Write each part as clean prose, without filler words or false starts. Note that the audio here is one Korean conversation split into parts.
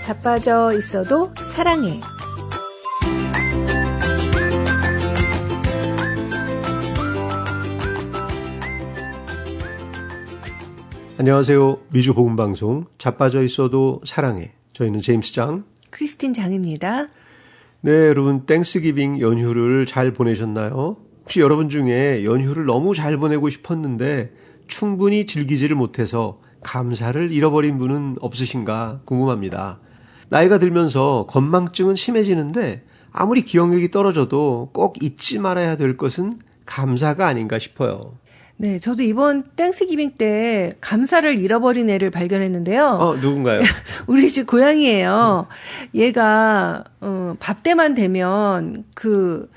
자빠져 있어도 사랑해. 안녕하세요. 미주 복음방송 자빠져 있어도 사랑해. 저희는 제임스 장, 크리스틴 장입니다. 네, 여러분 땡스기빙 연휴를 잘 보내셨나요? 혹시 여러분 중에 연휴를 너무 잘 보내고 싶었는데 충분히 즐기지를 못해서 감사를 잃어버린 분은 없으신가 궁금합니다. 나이가 들면서 건망증은 심해지는데 아무리 기억력이 떨어져도 꼭 잊지 말아야 될 것은 감사가 아닌가 싶어요. 네, 저도 이번 땡스기빙 때 감사를 잃어버린 애를 발견했는데요. 누군가요? 우리 집 고양이에요. 얘가 밥 때만 되면 그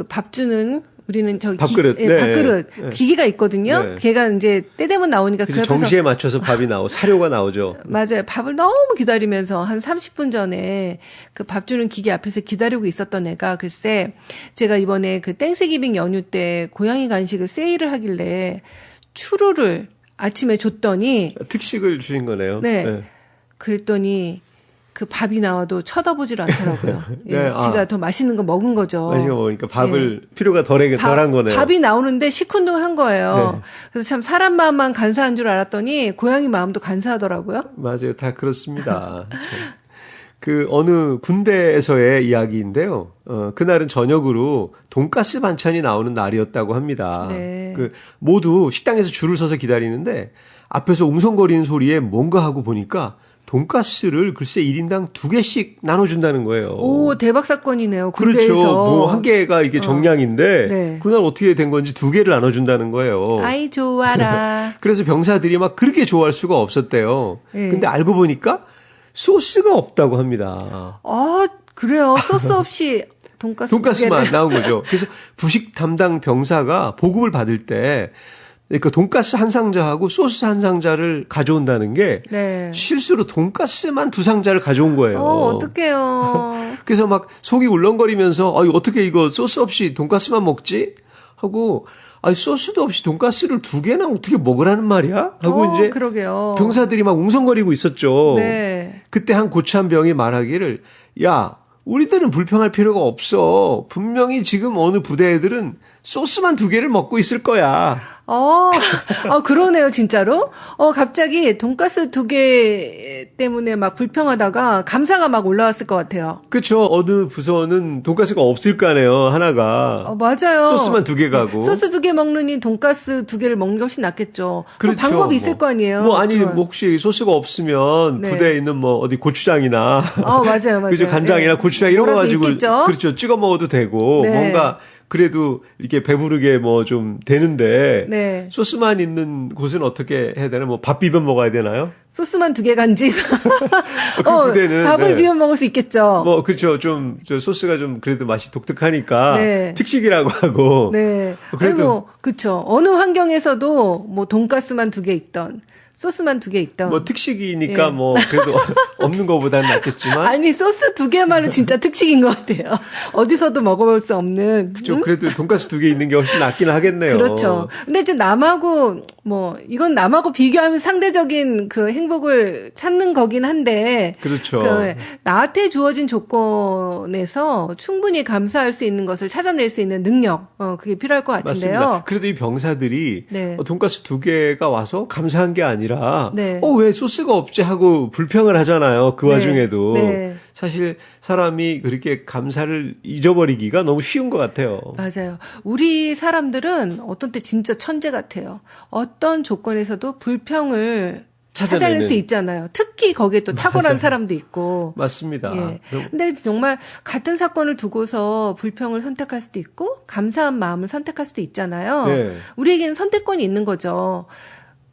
밥 주는 우리는 저기 밥그릇, 네. 밥그릇 기계가 있거든요. 네. 걔가 이제 때 되면 나오니까 그 옆에서 정시에 맞춰서 밥이 사료가 나오죠. 맞아요. 밥을 너무 기다리면서 한 30분 전에 그 밥 주는 기계 앞에서 기다리고 있었던 애가 글쎄 제가 이번에 그 땡스기빙 연휴 때 고양이 간식을 세일을 하길래 추루를 아침에 줬더니 특식을 주신 거네요. 네. 그랬더니 그 밥이 나와도 쳐다보질 않더라고요. 예, 네, 지가 더 맛있는 거 먹은 거죠. 맛있는 거 먹으니까 밥을 필요가 덜한 거네요. 밥이 나오는데 시큰둥한 거예요. 네. 그래서 참 사람 마음만 간사한 줄 알았더니 고양이 마음도 간사하더라고요. 맞아요. 다 그렇습니다. 그 어느 군대에서의 이야기인데요. 그날은 저녁으로 돈가스 반찬이 나오는 날이었다고 합니다. 네. 모두 식당에서 줄을 서서 기다리는데 앞에서 웅성거리는 소리에 뭔가 하고 보니까 돈가스를 글쎄 1인당 2개씩 나눠준다는 거예요. 오, 대박 사건이네요. 군대에서. 그렇죠. 한 개가 이게 정량인데 네. 그날 어떻게 된 건지 2개를 나눠준다는 거예요. 아이 좋아라. 그래서 병사들이 막 그렇게 좋아할 수가 없었대요. 네. 근데 알고 보니까 소스가 없다고 합니다. 그래요. 소스 없이 돈가스만 나온 거죠. 그래서 부식 담당 병사가 보급을 받을 때 그러니까 돈가스 한 상자하고 소스 한 상자를 가져온다는 게 네. 실수로 돈가스만 2상자를 가져온 거예요. 어떡해요. 그래서 막 속이 울렁거리면서 어떻게 이거 소스 없이 돈가스만 먹지? 하고 소스도 없이 돈가스를 2개나 어떻게 먹으라는 말이야? 하고 이제 그러게요. 병사들이 막 웅성거리고 있었죠. 네. 그때 한 고참 병이 말하기를 야 우리들은 불평할 필요가 없어. 분명히 지금 어느 부대 애들은 소스만 2개를 먹고 있을 거야. 그러네요, 진짜로. 갑자기 돈가스 2개 때문에 막 불평하다가 감사가 막 올라왔을 것 같아요. 그렇죠. 어느 부서는 돈가스가 없을 거 아니에요, 하나가. 맞아요. 소스만 2개 가고. 소스 2개 먹느니 돈가스 2개를 먹는 것이 낫겠죠. 그렇죠. 방법이 있을 거 아니에요. 혹시 소스가 없으면 네. 부대에 있는 어디 고추장이나. 맞아요. 그죠. 간장이나 네. 고추장 이런 거 가지고. 있겠죠? 그렇죠. 찍어 먹어도 되고. 네. 뭔가 그래도 이렇게 배부르게 좀 되는데. 네. 소스만 있는 곳은 어떻게 해야 되나? 밥 비벼 먹어야 되나요? 소스만 2개 간 집. 그 부대는. 밥을 비벼 먹을 수 있겠죠. 그렇죠. 소스가 그래도 맛이 독특하니까. 네. 특식이라고 하고. 네. 그래도. 그쵸. 어느 환경에서도 돈가스만 2개 있던. 소스만 2개 있던. 특식이니까 예. 그래도 없는 것보다는 낫겠지만. 아니, 소스 2개만은 진짜 특식인 것 같아요. 어디서도 먹어볼 수 없는. 그렇죠. 그래도 돈가스 2개 있는 게 훨씬 낫긴 하겠네요. 그렇죠. 근데 좀 남하고, 이건 남하고 비교하면 상대적인 그 행복을 찾는 거긴 한데. 그렇죠. 나한테 주어진 조건에서 충분히 감사할 수 있는 것을 찾아낼 수 있는 능력. 그게 필요할 것 같은데요. 맞습니다. 그래도 이 병사들이. 네. 돈가스 2개가 와서 감사한 게 아니라. 네. 왜 소스가 없지 하고 불평을 하잖아요. 그 와중에도. 네. 사실 사람이 그렇게 감사를 잊어버리기가 너무 쉬운 것 같아요. 맞아요. 우리 사람들은 어떤 때 진짜 천재 같아요. 어떤 조건에서도 불평을 찾아낼 수 있잖아요. 특히 거기에 또 탁월한 맞아요. 사람도 있고. 맞습니다. 예. 근데 정말 같은 사건을 두고서 불평을 선택할 수도 있고 감사한 마음을 선택할 수도 있잖아요. 네. 우리에게는 선택권이 있는 거죠.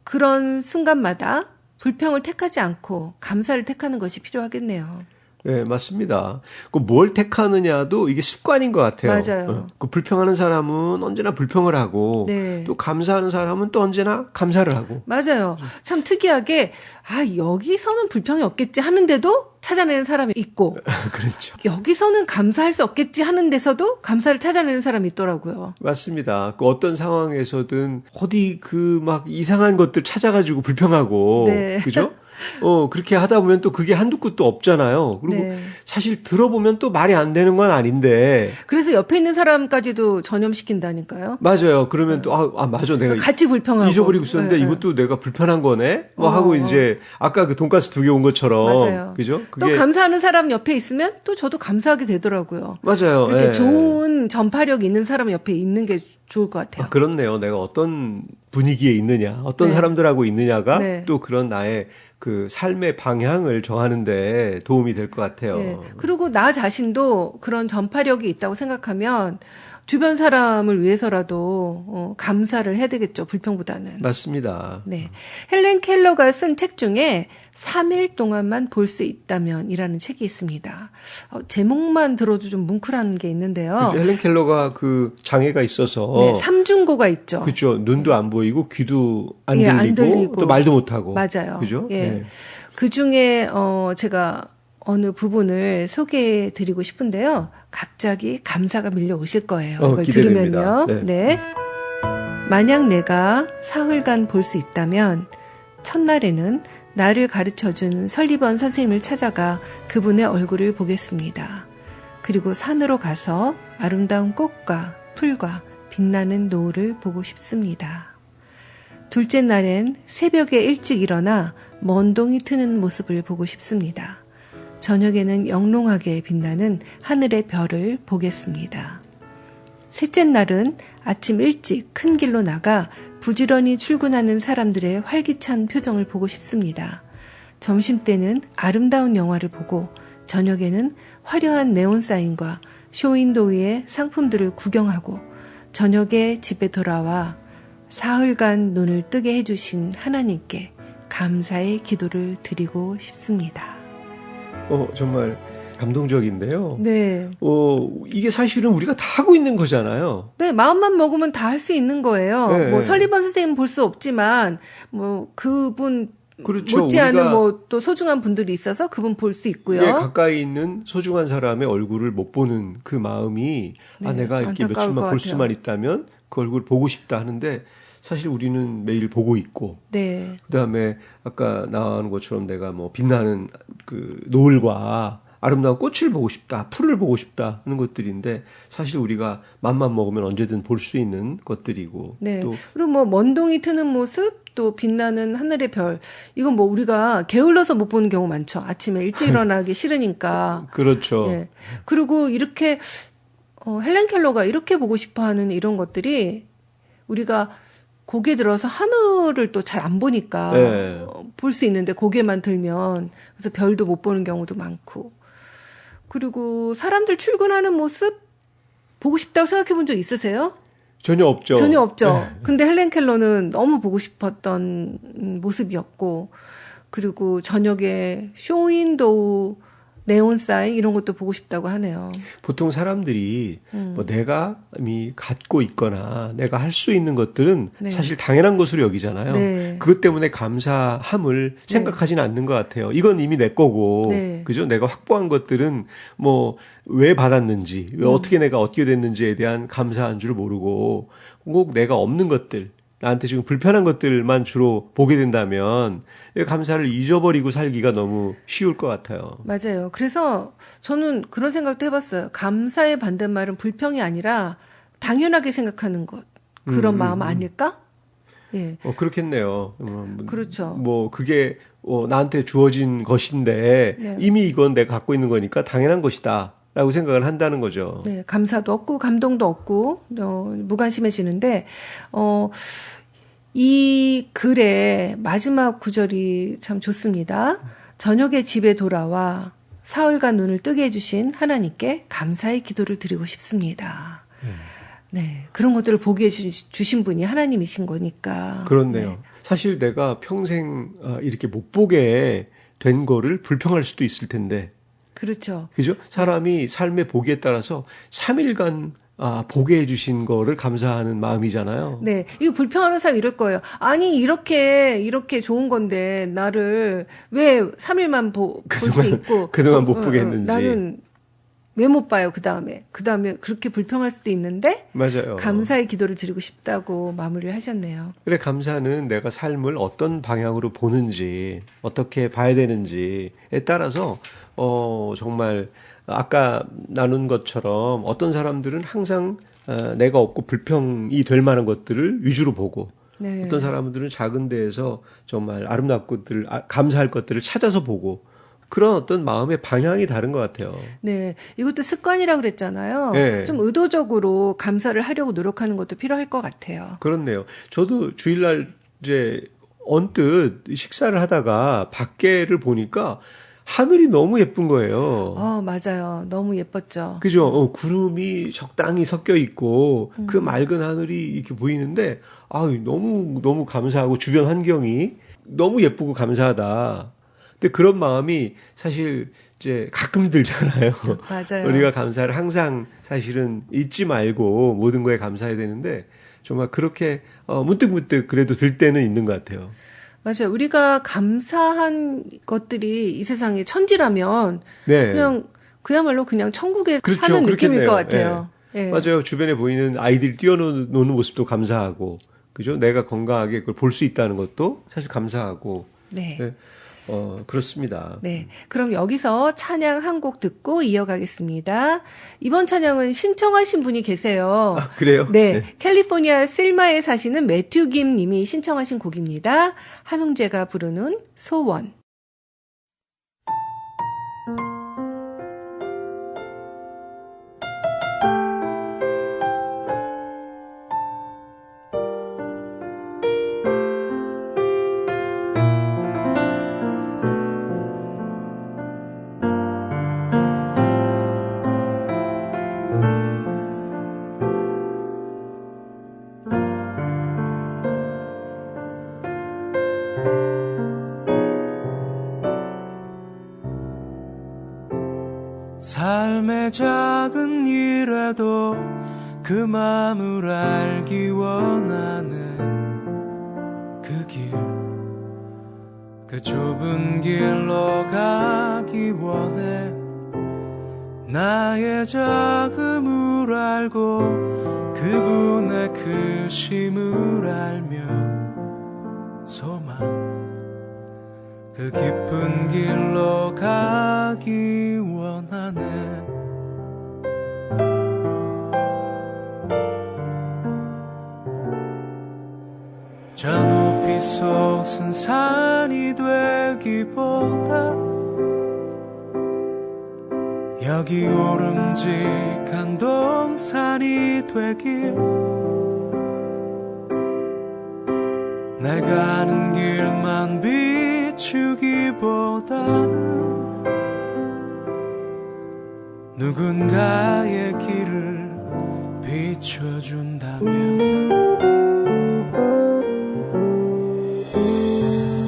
그런 순간마다 불평을 택하지 않고 감사를 택하는 것이 필요하겠네요. 네, 맞습니다. 뭘 택하느냐도 이게 습관인 것 같아요. 맞아요. 불평하는 사람은 언제나 불평을 하고, 네. 또 감사하는 사람은 또 언제나 감사를 하고. 맞아요. 참 특이하게, 여기서는 불평이 없겠지 하는데도 찾아내는 사람이 있고, 그렇죠. 여기서는 감사할 수 없겠지 하는 데서도 감사를 찾아내는 사람이 있더라고요. 맞습니다. 어떤 상황에서든 어디 이상한 것들 찾아가지고 불평하고, 네. 그죠? 그렇게 하다 보면 또 그게 한두 끝도 없잖아요. 그리고 네. 사실 들어보면 또 말이 안 되는 건 아닌데. 그래서 옆에 있는 사람까지도 전염시킨다니까요. 맞아요. 그러면 또, 맞아. 내가 같이 불평하고. 잊어버리고 있었는데 네, 네. 이것도 내가 불편한 거네? 하고 이제 아까 그 돈가스 2개 온 것처럼. 맞아요. 그죠? 또 감사하는 사람 옆에 있으면 또 저도 감사하게 되더라고요. 맞아요. 이렇게 예. 좋은 전파력 있는 사람 옆에 있는 게 좋을 것 같아요. 그렇네요. 내가 어떤 분위기에 있느냐, 어떤 네. 사람들하고 있느냐가 네. 또 그런 나의 그 삶의 방향을 정하는데 도움이 될 것 같아요. 네. 그리고 나 자신도 그런 전파력이 있다고 생각하면 주변 사람을 위해서라도 감사를 해야 되겠죠. 불평보다는. 맞습니다. 네. 헬렌 켈러가 쓴 책 중에 3일 동안만 볼 수 있다면이라는 책이 있습니다. 제목만 들어도 좀 뭉클한 게 있는데요. 그렇죠. 헬렌 켈러가 그 장애가 있어서 네, 삼중고가 있죠. 그렇죠. 눈도 안 보이고 귀도 안 예, 들리고, 안 들리고. 또 말도 못 하고. 맞아요. 그죠? 예. 네. 그 중에 제가 어느 부분을 소개해 드리고 싶은데요. 갑자기 감사가 밀려오실 거예요. 이걸 기대됩니다. 들으면요. 네. 네. 만약 내가 사흘간 볼 수 있다면 첫날에는 나를 가르쳐준 설리번 선생님을 찾아가 그분의 얼굴을 보겠습니다. 그리고 산으로 가서 아름다운 꽃과 풀과 빛나는 노을을 보고 싶습니다. 둘째 날엔 새벽에 일찍 일어나 먼동이 트는 모습을 보고 싶습니다. 저녁에는 영롱하게 빛나는 하늘의 별을 보겠습니다. 셋째 날은 아침 일찍 큰 길로 나가 부지런히 출근하는 사람들의 활기찬 표정을 보고 싶습니다. 점심때는 아름다운 영화를 보고 저녁에는 화려한 네온사인과 쇼윈도 위의 상품들을 구경하고 저녁에 집에 돌아와 사흘간 눈을 뜨게 해주신 하나님께 감사의 기도를 드리고 싶습니다. 정말 감동적인데요. 네. 이게 사실은 우리가 다 하고 있는 거잖아요. 네, 마음만 먹으면 다 할 수 있는 거예요. 네. 뭐 설리번 선생님 볼 수 없지만 뭐 그분 그렇죠. 못지않은 뭐 또 소중한 분들이 있어서 그분 볼 수 있고요. 예, 가까이 있는 소중한 사람의 얼굴을 못 보는 그 마음이 네, 내가 이렇게 안타까울 며칠만 것 볼 같아요. 수만 있다면 그 얼굴 보고 싶다 하는데 사실 우리는 매일 보고 있고 네. 그다음에 아까 나오는 것처럼 내가 뭐 빛나는 그 노을과 아름다운 꽃을 보고 싶다, 풀을 보고 싶다 하는 것들인데 사실 우리가 맘만 먹으면 언제든 볼 수 있는 것들이고 네. 또 그리고 뭐 먼동이 트는 모습, 또 빛나는 하늘의 별. 이건 뭐 우리가 게을러서 못 보는 경우 많죠. 아침에 일찍 일어나기 싫으니까. 그렇죠. 예. 그리고 이렇게 헬렌 켈러가 이렇게 보고 싶어하는 이런 것들이 우리가 고개 들어서 하늘을 또 잘 안 보니까 네. 볼 수 있는데 고개만 들면 그래서 별도 못 보는 경우도 많고. 그리고 사람들 출근하는 모습 보고 싶다고 생각해 본 적 있으세요? 전혀 없죠. 전혀 없죠. 근데 헬렌 켈러는 너무 보고 싶었던 모습이었고, 그리고 저녁에 쇼윈도우 네온사인 이런 것도 보고 싶다고 하네요. 보통 사람들이 뭐 내가 이미 갖고 있거나 내가 할 수 있는 것들은 네. 사실 당연한 것으로 여기잖아요. 네. 그것 때문에 감사함을 생각하지는 않는 것 같아요. 이건 이미 내 거고, 네. 그죠? 내가 확보한 것들은 뭐 왜 받았는지, 왜 어떻게 내가 얻게 됐는지에 대한 감사한 줄 모르고 꼭 내가 없는 것들, 나한테 지금 불편한 것들만 주로 보게 된다면 감사를 잊어버리고 살기가 너무 쉬울 것 같아요. 맞아요. 그래서 저는 그런 생각도 해봤어요. 감사의 반대말은 불평이 아니라 당연하게 생각하는 것. 그런 마음 아닐까? 예. 그렇겠네요. 그렇죠. 뭐 그게 나한테 주어진 것인데 네. 이미 이건 내가 갖고 있는 거니까 당연한 것이다. 라고 생각을 한다는 거죠. 네, 감사도 없고 감동도 없고 무관심해지는데 이 글의 마지막 구절이 참 좋습니다. 저녁에 집에 돌아와 사흘간 눈을 뜨게 해주신 하나님께 감사의 기도를 드리고 싶습니다. 네, 그런 것들을 보게 해주신 분이 하나님이신 거니까. 그렇네요. 네. 사실 내가 평생 이렇게 못 보게 된 거를 불평할 수도 있을 텐데. 그렇죠. 그죠? 사람이 삶의 보기에 따라서 3일간 보게 해주신 거를 감사하는 마음이잖아요. 네, 이거 불평하는 사람 이럴 거예요. 아니 이렇게 좋은 건데 나를 왜 3일만 볼 수 있고 그동안 못 보게 했는지. 나는 왜 못 봐요, 그 다음에 그렇게 불평할 수도 있는데 맞아요. 감사의 기도를 드리고 싶다고 마무리를 하셨네요. 그래, 감사는 내가 삶을 어떤 방향으로 보는지, 어떻게 봐야 되는지에 따라서, 정말, 아까 나눈 것처럼 어떤 사람들은 항상 내가 없고 불평이 될 만한 것들을 위주로 보고, 네. 어떤 사람들은 작은 데에서 정말 아름답고 감사할 것들을 찾아서 보고, 그런 어떤 마음의 방향이 다른 것 같아요. 네, 이것도 습관이라고 그랬잖아요. 네. 좀 의도적으로 감사를 하려고 노력하는 것도 필요할 것 같아요. 그렇네요. 저도 주일날 이제 언뜻 식사를 하다가 밖에를 보니까 하늘이 너무 예쁜 거예요. 맞아요. 너무 예뻤죠. 그죠? 구름이 적당히 섞여 있고 그 맑은 하늘이 이렇게 보이는데 너무 감사하고 주변 환경이 너무 예쁘고 감사하다. 근데 그런 마음이 사실 이제 가끔 들잖아요. 맞아요. 우리가 감사를 항상 사실은 잊지 말고 모든 거에 감사해야 되는데 정말 그렇게 문득문득 그래도 들 때는 있는 것 같아요. 맞아요. 우리가 감사한 것들이 이 세상에 천지라면 네. 그야말로 그냥 천국에 그렇죠. 사는 느낌일 그렇겠네요. 것 같아요. 네. 예. 맞아요. 주변에 보이는 아이들이 뛰어노는 모습도 감사하고, 그죠? 내가 건강하게 그걸 볼 수 있다는 것도 사실 감사하고. 네. 네. 그렇습니다. 네. 그럼 여기서 찬양 한 곡 듣고 이어가겠습니다. 이번 찬양은 신청하신 분이 계세요. 아, 그래요? 네. 캘리포니아 실마에 사시는 매튜 김 님이 신청하신 곡입니다. 한웅재가 부르는 소원. 삶의 작은 일에도 그 마음을 알기 원하는 그 길, 그 좁은 길로 가기 원해. 나의 작음을 알고 그분의 크심을 알며 소망, 그 깊은 길로 가기 원하네. 저 높이 솟은 산이 되기보다 여기 오름직한 동산이 되길, 내가 아는 길만 비추기보다는 누군가의 길을 비춰준다면,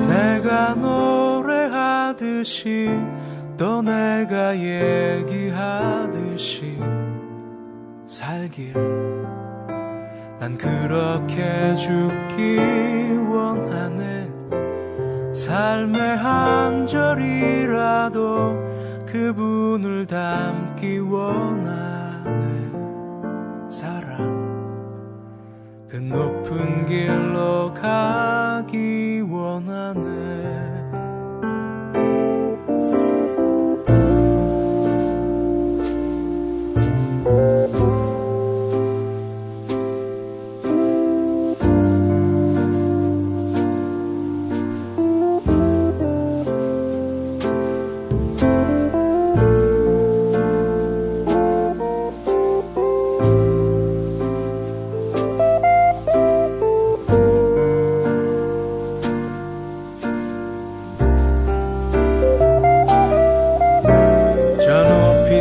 내가 노래하듯이 또 내가 얘기하듯이 살길, 난 그렇게 죽기 원하네. 삶의 한 절이라도 그분을 닮기 원하네. 사랑, 그 높은 길로 가기 원하네.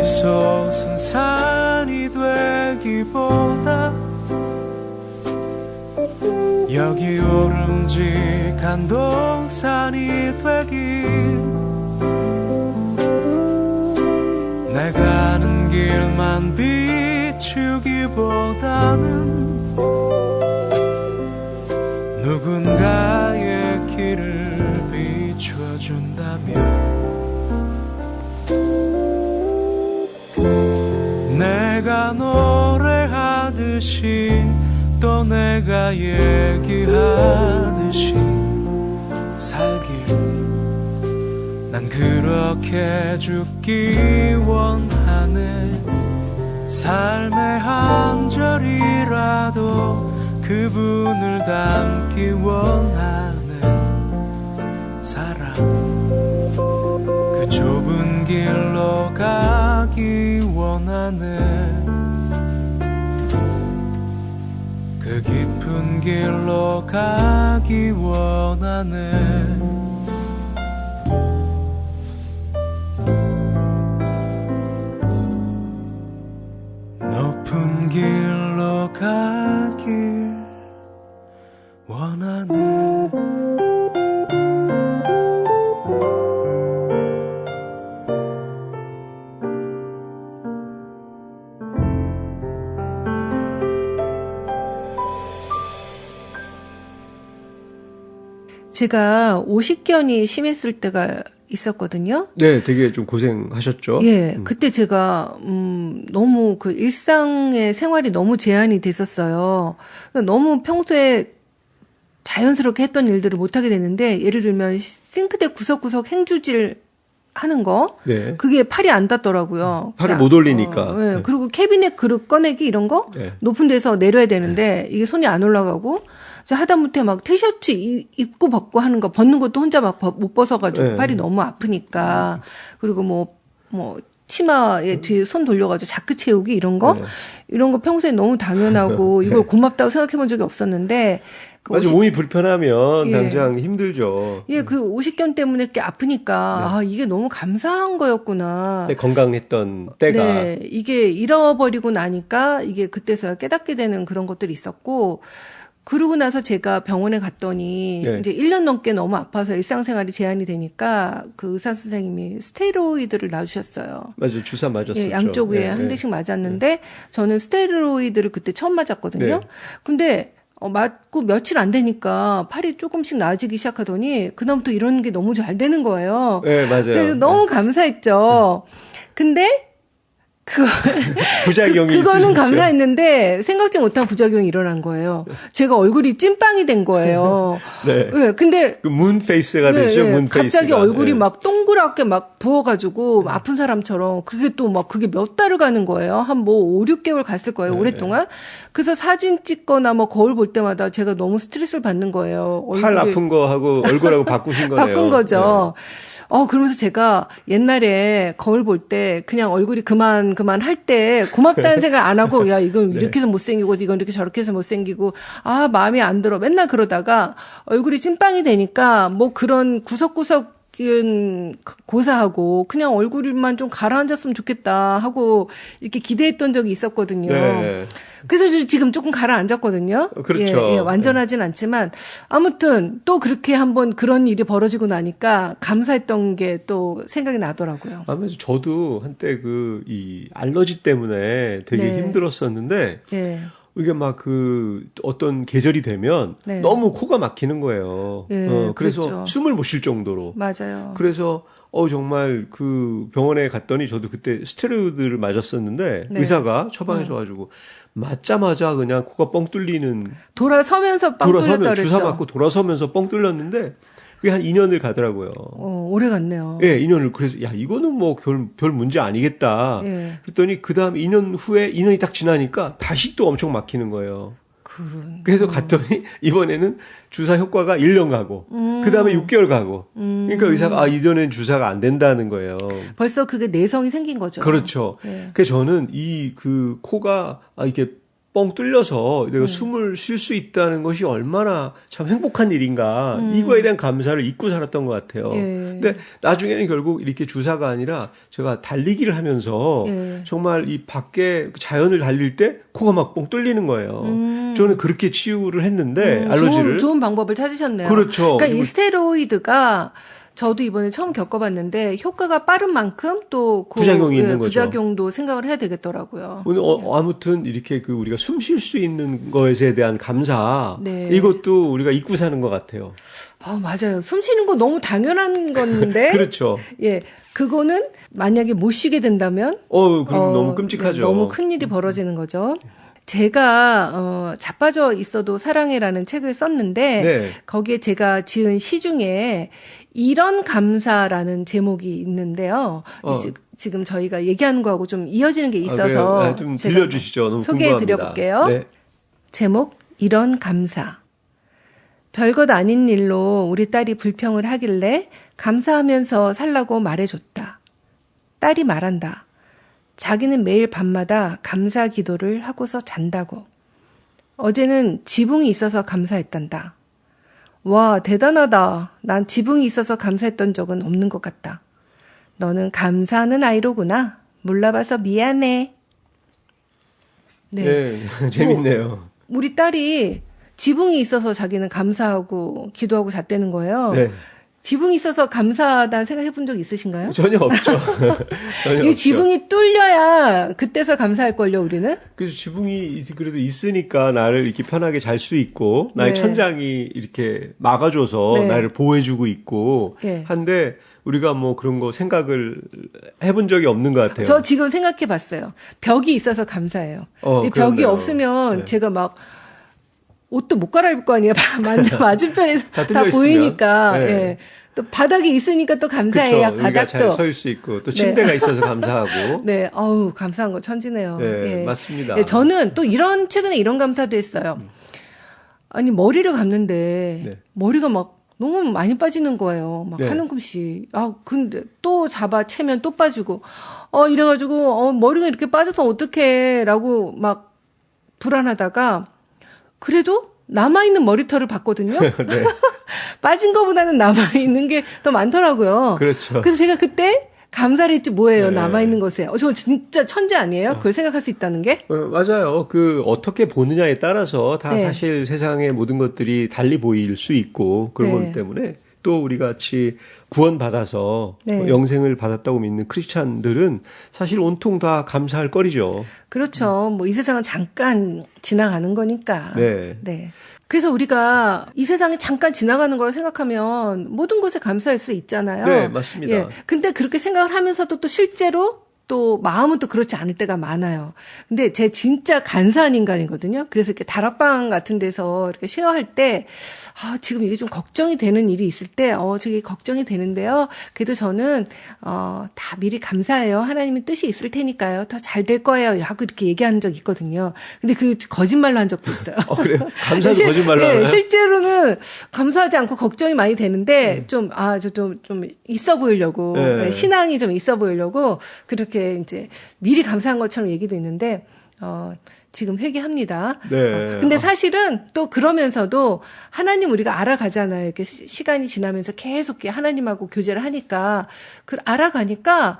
솟은 산이 되기보다 여기 오름직한 동산이 되길, 내가 아는 길만 비추기보다는 누군가의 길을 비춰준다면 얘기하듯이 또 내가 얘기하듯이 살길 난 그렇게 죽기 원하네. 삶의 한 절이라도 그분을 닮기 원하네. 사랑 그 좁은 길로 가기 원하네. 그 깊은 길로 가기 원하네. 높은 길로 가길 원하네. 제가 오십견이 심했을 때가 있었거든요. 네, 되게 좀 고생하셨죠? 예, 그때 제가 너무 그 일상의 생활이 너무 제한이 됐었어요. 너무 평소에 자연스럽게 했던 일들을 못 하게 됐는데, 예를 들면 싱크대 구석구석 행주질 하는 거, 네. 그게 팔이 안 닿더라고요. 팔을 못 올리니까. 예. 네. 그리고 캐비넷 그릇 꺼내기 이런 거 네. 높은 데서 내려야 되는데 이게 손이 안 올라가고, 저 하다못해 막 티셔츠 입고 벗고 하는 거, 벗는 것도 혼자 막 못 벗어가지고 네. 팔이 너무 아프니까. 그리고 뭐 치마에 뒤에 손 돌려가지고 자크 채우기 이런 거, 네. 이런 거 평소에 너무 당연하고 네. 이걸 고맙다고 생각해 본 적이 없었는데, 그 아주 몸이 불편하면 예. 당장 힘들죠. 예, 그 오십견 때문에 이렇게 아프니까, 아, 이게 너무 감사한 거였구나. 네, 건강했던 때가. 네, 이게 잃어버리고 나니까 이게 그때서야 깨닫게 되는 그런 것들이 있었고, 그러고 나서 제가 병원에 갔더니 네. 이제 1년 넘게 너무 아파서 일상생활이 제한이 되니까 그 의사 선생님이 스테로이드를 놔주셨어요. 맞아요. 주사 맞았었죠. 예, 양쪽 위에 네, 한 네. 대씩 맞았는데 저는 스테로이드를 그때 처음 맞았거든요. 네. 근데 맞고 며칠 안 되니까 팔이 조금씩 나아지기 시작하더니 그다음부터 이런 게 너무 잘 되는 거예요. 네, 맞아요. 그래서 너무 감사했죠. 근데 부작용이 그거는 있으시죠? 감사했는데 생각지 못한 부작용이 일어난 거예요. 제가 얼굴이 찐빵이 된 거예요. 네. 예, 근데 그 문페이스가 네, 되죠. 네. 문페이스가. 갑자기 얼굴이 네. 막 동그랗게 막 부어가지고 아픈 사람처럼 그게 또 막 그게 몇 달을 가는 거예요. 한 뭐 5, 6개월 갔을 거예요. 네. 오랫동안. 그래서 사진 찍거나 뭐 거울 볼 때마다 제가 너무 스트레스를 받는 거예요. 팔 얼굴이 아픈 거 하고 얼굴하고 바꾸신 거네요. 바꾼 거죠. 그러면서 제가 옛날에 거울 볼 때 그냥 얼굴이 그만 할 때 고맙다는 생각 안 하고, 야, 이건 네. 이렇게 해서 못생기고, 이건 이렇게 저렇게 해서 못생기고, 아, 마음에 안 들어. 맨날 그러다가 얼굴이 찐빵이 되니까 뭐 그런 구석구석 고사하고 그냥 얼굴만 좀 가라앉았으면 좋겠다 하고 이렇게 기대했던 적이 있었거든요. 네. 그래서 지금 조금 가라앉았거든요. 그렇죠. 예, 완전하진 않지만 아무튼 또 그렇게 한번 그런 일이 벌어지고 나니까 감사했던 게 또 생각이 나더라고요. 아무래도 저도 한때 이 알러지 때문에 되게 네. 힘들었었는데 예. 이게 막 어떤 계절이 되면 네. 너무 코가 막히는 거예요. 예, 그래서 그랬죠. 숨을 못 쉴 정도로. 맞아요. 그래서 정말 그 병원에 갔더니 저도 그때 스테로이드를 맞았었는데 네. 의사가 처방해줘가지고 맞자마자 그냥 코가 뻥 뚫리는 돌아서면서 빵 뚫렸다 그랬죠. 주사 맞고 돌아서면서 뻥 뚫렸는데 그게 한 2년을 가더라고요. 오래 갔네요. 예, 2년을. 그래서 야, 이거는 뭐 별 문제 아니겠다. 예. 그랬더니 그다음 2년 후에 2년이 딱 지나니까 다시 또 엄청 막히는 거예요. 그래서 갔더니 이번에는 주사 효과가 1년 가고 그다음에 6개월 가고. 그러니까 의사가 이전엔 주사가 안 된다는 거예요. 벌써 그게 내성이 생긴 거죠. 그렇죠. 예. 그래서 저는 그 코가 이게 뻥 뚫려서 내가 숨을 쉴 수 있다는 것이 얼마나 참 행복한 일인가. 이거에 대한 감사를 잊고 살았던 것 같아요. 예. 근데 나중에는 결국 이렇게 주사가 아니라 제가 달리기를 하면서 예. 정말 이 밖에 자연을 달릴 때 코가 막 뻥 뚫리는 거예요. 저는 그렇게 치유를 했는데 알러지를. 좋은 방법을 찾으셨네요. 그렇죠. 그러니까 이 스테로이드가 저도 이번에 처음 겪어봤는데 효과가 빠른 만큼 또 부작용이 있는 거죠. 부작용도 생각을 해야 되겠더라고요. 오늘 아무튼 이렇게 우리가 숨 쉴 수 있는 것에 대한 감사 네. 이것도 우리가 잊고 사는 것 같아요. 맞아요. 숨 쉬는 거 너무 당연한 건데. 그렇죠. 예. 그거는 만약에 못 쉬게 된다면 그럼 너무 끔찍하죠. 네, 너무 큰 일이 벌어지는 거죠. 제가 자빠져 있어도 사랑해라는 책을 썼는데 네. 거기에 제가 지은 시 중에 이런 감사라는 제목이 있는데요. 지금 저희가 얘기하는 거하고 좀 이어지는 게 있어서 그래요? 좀 제가 들려주시죠. 너무 소개해 궁금합니다. 드려볼게요. 네. 제목 이런 감사. 별것 아닌 일로 우리 딸이 불평을 하길래 감사하면서 살라고 말해줬다. 딸이 말한다. 자기는 매일 밤마다 감사 기도를 하고서 잔다고. 어제는 지붕이 있어서 감사했단다. 와, 대단하다. 난 지붕이 있어서 감사했던 적은 없는 것 같다. 너는 감사하는 아이로구나. 몰라봐서 미안해. 네. 재밌네요. 우리 딸이 지붕이 있어서 자기는 감사하고 기도하고 잤다는 거예요. 네. 지붕이 있어서 감사하다는 생각해 본 적 있으신가요? 전혀 없죠. 전혀 이 없죠. 지붕이 뚫려야 그때서 감사할걸요, 우리는? 그래서 지붕이 그래도 있으니까 나를 이렇게 편하게 잘 수 있고 나의 네. 천장이 이렇게 막아줘서 네. 나를 보호해주고 있고 네. 한데 우리가 뭐 그런 거 생각을 해본 적이 없는 것 같아요. 저 지금 생각해 봤어요. 벽이 있어서 감사해요. 이 벽이 그렇네요. 없으면 네. 제가 막 옷도 못 갈아입을 거 아니에요. 맞은편에서 다 다 뚫려 보이니까. 있으면. 네. 예. 또 바닥이 있으니까 또 감사해요. 그렇죠. 우리가 잘 바닥도. 서 있을 수 있고 또 침대가 있어서 감사하고. 네, 어우, 감사한 거 천지네요. 네, 예. 맞습니다. 예, 저는 또 최근에 이런 감사도 했어요. 아니, 머리를 감는데, 네. 머리가 막 너무 많이 빠지는 거예요. 막 네. 한 움큼씩. 근데 또 채면 또 빠지고, 이래가지고, 머리가 이렇게 빠져서 어떡해. 라고 막 불안하다가, 그래도 남아있는 머리털을 봤거든요. 네. 빠진 거보다는 남아있는 게 더 많더라고요. 그렇죠. 그래서 제가 그때 감사를 했지 뭐예요. 네. 남아있는 것에. 저 진짜 천재 아니에요? 그걸 생각할 수 있다는 게? 맞아요. 어떻게 보느냐에 따라서 다 네. 사실 세상의 모든 것들이 달리 보일 수 있고 그런 네. 거기 때문에 또 우리 같이 구원받아서 네. 영생을 받았다고 믿는 크리스찬들은 사실 온통 다 감사할 거리죠. 그렇죠. 뭐 이 세상은 잠깐 지나가는 거니까. 네. 그래서 우리가 이 세상이 잠깐 지나가는 걸 생각하면 모든 것에 감사할 수 있잖아요. 네, 맞습니다. 예. 근데 그렇게 생각을 하면서도 또 실제로 또 마음은 또 그렇지 않을 때가 많아요. 근데 제 진짜 간사한 인간이거든요. 그래서 이렇게 다락방 같은 데서 이렇게 쉐어할 때, 지금 이게 좀 걱정이 되는 일이 있을 때, 저게 걱정이 되는데요. 그래도 저는, 다 미리 감사해요. 하나님의 뜻이 있을 테니까요. 더 잘 될 거예요. 하고 이렇게 얘기하는 적이 있거든요. 근데 그 거짓말로 한 적도 있어요. 그래요? 감사도 거짓말로 하나요? 실제로는 감사하지 않고 걱정이 많이 되는데, 좀 있어 보이려고, 네. 신앙이 좀 있어 보이려고, 그렇게 이제 미리 감사한 것처럼 얘기도 있는데, 지금 회개합니다. 네. 근데 사실은 또 그러면서도 하나님 우리가 알아가잖아요. 이렇게 시간이 지나면서 계속 하나님하고 교제를 하니까, 알아가니까,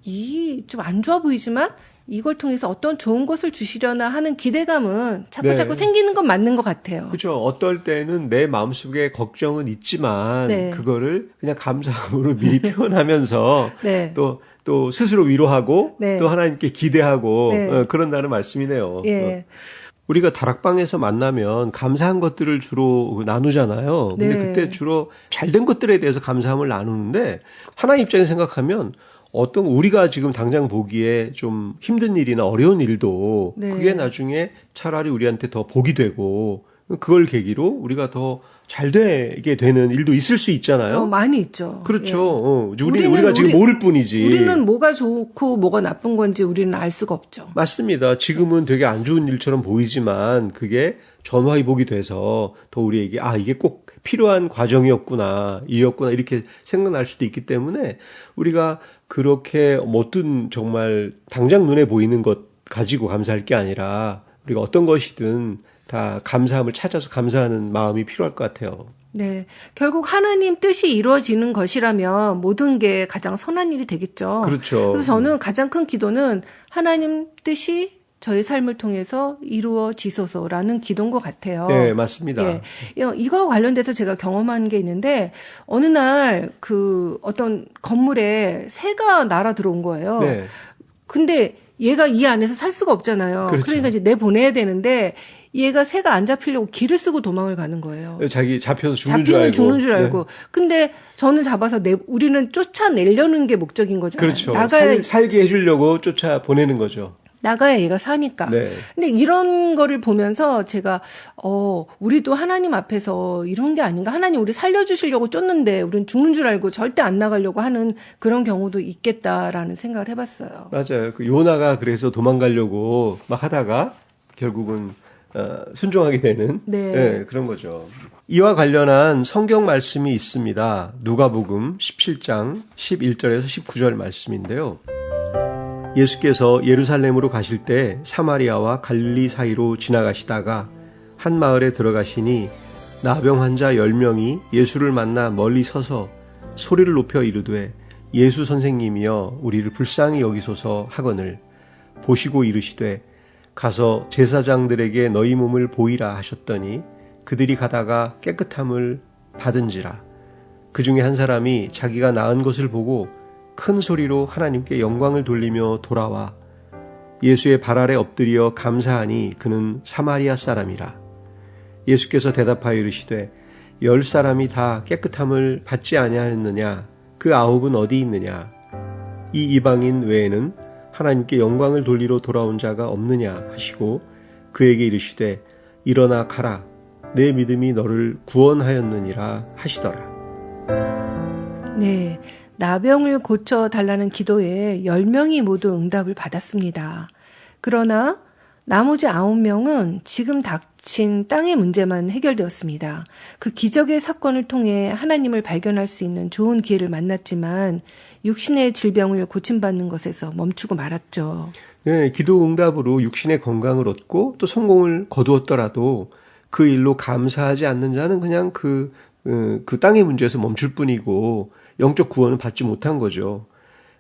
이 좀 안 좋아 보이지만, 이걸 통해서 어떤 좋은 것을 주시려나 하는 기대감은 자꾸 네. 생기는 건 맞는 것 같아요. 그렇죠. 어떨 때는 내 마음속에 걱정은 있지만 네. 그거를 그냥 감사함으로 미리 표현하면서 네. 또 스스로 위로하고 네. 또 하나님께 기대하고 네. 그런다는 말씀이네요. 예. 우리가 다락방에서 만나면 감사한 것들을 주로 나누잖아요. 근데 네. 그때 주로 잘된 것들에 대해서 감사함을 나누는데 하나님 입장에서 생각하면 어떤 우리가 지금 당장 보기에 좀 힘든 일이나 어려운 일도 네. 그게 나중에 차라리 우리한테 더 복이 되고 그걸 계기로 우리가 더 잘 되게 되는 일도 있을 수 있잖아요. 많이 있죠. 그렇죠. 예. 우리가 지금 모를 뿐이지. 우리는 뭐가 좋고 뭐가 나쁜 건지 우리는 알 수가 없죠. 맞습니다. 지금은 되게 안 좋은 일처럼 보이지만 그게 전화위복이 돼서 더 우리에게 이게 꼭 필요한 과정이었구나, 일이었구나 이렇게 생각날 수도 있기 때문에 우리가 그렇게 어떤 정말 당장 눈에 보이는 것 가지고 감사할 게 아니라 우리가 어떤 것이든 다 감사함을 찾아서 감사하는 마음이 필요할 것 같아요. 네. 결국 하나님 뜻이 이루어지는 것이라면 모든 게 가장 선한 일이 되겠죠. 그렇죠. 그래서 저는 가장 큰 기도는 하나님 뜻이 저의 삶을 통해서 이루어지소서라는 기도인 것 같아요. 네, 맞습니다. 예. 이거 관련돼서 제가 경험한 게 있는데 어느 날 어떤 건물에 새가 날아 들어온 거예요. 네. 근데 얘가 이 안에서 살 수가 없잖아요. 그렇죠. 그러니까 이제 내보내야 되는데 얘가 새가 안 잡히려고 길을 쓰고 도망을 가는 거예요. 자기 잡혀서 죽는 줄 잡히면 알고. 죽는 줄 알고. 네. 근데 저는 잡아서 우리는 쫓아내려는 게 목적인 거잖아요. 그렇죠. 나가야 살게 해주려고 쫓아 보내는 거죠. 나가야 얘가 사니까. 네. 근데 이런 거를 보면서 제가 우리도 하나님 앞에서 이런 게 아닌가? 하나님 우리 살려주시려고 쫓는데 우리는 죽는 줄 알고 절대 안 나가려고 하는 그런 경우도 있겠다라는 생각을 해봤어요. 맞아요. 그 요나가 그래서 도망가려고 막 하다가 결국은 순종하게 되는 네. 그런 거죠. 이와 관련한 성경 말씀이 있습니다. 누가복음 17장 11절에서 19절 말씀인데요. 예수께서 예루살렘으로 가실 때 사마리아와 갈릴리 사이로 지나가시다가 한 마을에 들어가시니 나병 환자 10명이 예수를 만나 멀리 서서 소리를 높여 이르되 예수 선생님이여 우리를 불쌍히 여기소서 하거늘 보시고 이르시되 가서 제사장들에게 너희 몸을 보이라 하셨더니 그들이 가다가 깨끗함을 받은지라. 그 중에 한 사람이 자기가 나은 것을 보고 큰 소리로 하나님께 영광을 돌리며 돌아와 예수의 발 아래 엎드려 감사하니 그는 사마리아 사람이라. 예수께서 대답하여 이르시되 10사람이 다 깨끗함을 받지 아니하였느냐? 그 9은 어디 있느냐? 이 이방인 외에는 하나님께 영광을 돌리러 돌아온 자가 없느냐 하시고 그에게 이르시되 일어나 가라. 내 믿음이 너를 구원하였느니라 하시더라. 네. 나병을 고쳐달라는 기도에 10명이 모두 응답을 받았습니다. 그러나 나머지 9명은 지금 닥친 땅의 문제만 해결되었습니다. 그 기적의 사건을 통해 하나님을 발견할 수 있는 좋은 기회를 만났지만 육신의 질병을 고침받는 것에서 멈추고 말았죠. 네, 기도 응답으로 육신의 건강을 얻고 또 성공을 거두었더라도 그 일로 감사하지 않는 자는 그냥 그 땅의 문제에서 멈출 뿐이고 영적 구원은 받지 못한 거죠.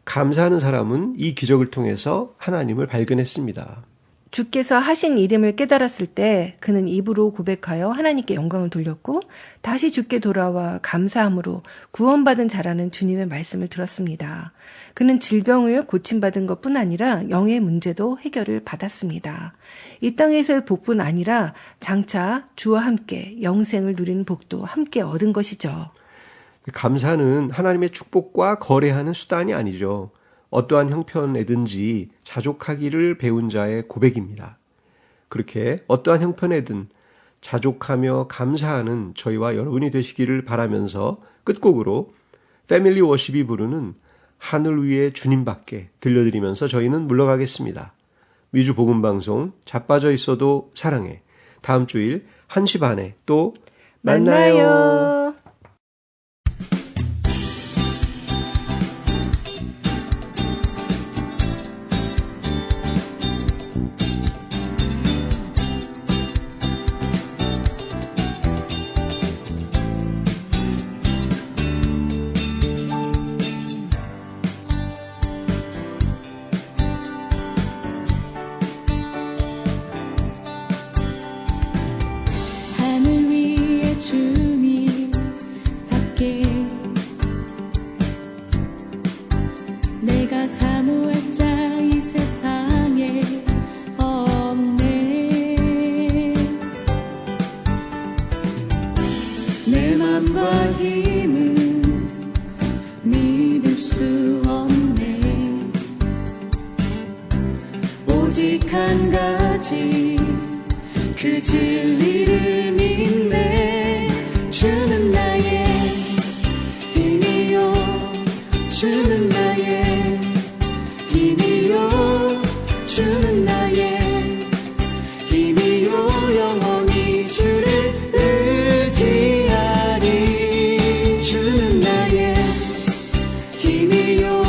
감사하는 사람은 이 기적을 통해서 하나님을 발견했습니다. 주께서 하신 일임을 깨달았을 때 그는 입으로 고백하여 하나님께 영광을 돌렸고 다시 주께 돌아와 감사함으로 구원받은 자라는 주님의 말씀을 들었습니다. 그는 질병을 고침받은 것뿐 아니라 영의 문제도 해결을 받았습니다. 이 땅에서의 복뿐 아니라 장차 주와 함께 영생을 누리는 복도 함께 얻은 것이죠. 감사는 하나님의 축복과 거래하는 수단이 아니죠. 어떠한 형편에든지 자족하기를 배운 자의 고백입니다. 그렇게 어떠한 형편에든 자족하며 감사하는 저희와 여러분이 되시기를 바라면서 끝곡으로 패밀리 워십이 부르는 하늘 위의 주님밖에 들려드리면서 저희는 물러가겠습니다. 미주 복음방송 자빠져 있어도 사랑해. 다음 주일 1시 반에 또 만나요. 내가 사모할 자 이 세상에 없네. 내 맘과 힘은 믿을 수 없네. 오직 한 가지 그 진리를 믿네. 주는 나의 힘이요, 주는 나의 힘이요, 주는 나의 힘이요. 영원히 주를 의지하리. 주는 나의 힘이요,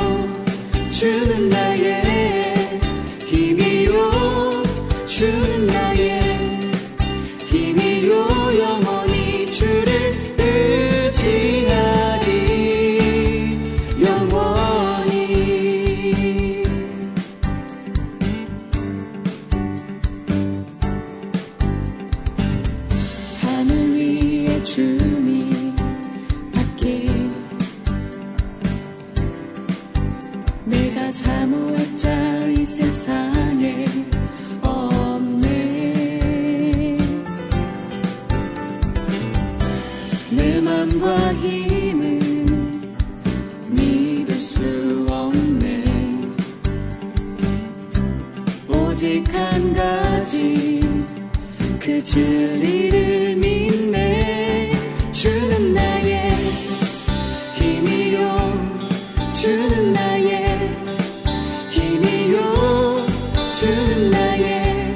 주는 나의 힘이요, 주는 나의 힘이요. 영원히 주를 의지하리. 영원히. 하늘 위에 주님 밖에 내가 사모할 자 이 세상에 없네. 내 맘과 힘은 믿을 수 없네. 진리를 믿네. 주는 나의 힘이요 주는 나의 힘이요 주는 나의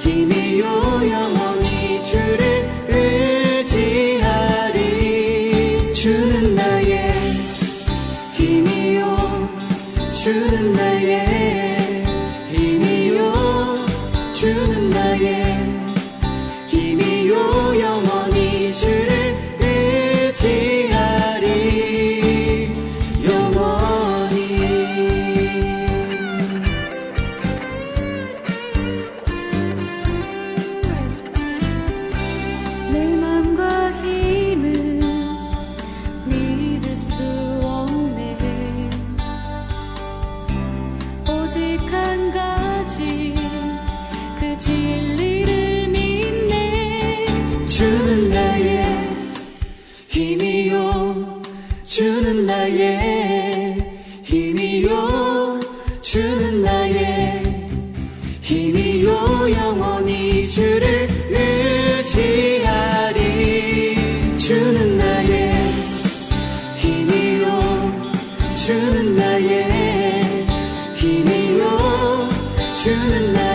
힘이요 영원히 주를 의지하리. 주는 나의 힘이요 주는 나의 힘이요 주는 나의 힘이요 영원히 주를 의지하리. 영원히. 내 맘과 힘은 믿을 수 없네. 오직 한 가지 그 진리를 믿네. 주는 나의 힘이요 주는 나의 힘이요 주는 나의 힘이요 영원히 주를 의지하리. 주는 나의 힘이요 주는 나의 힘이요 주는 나의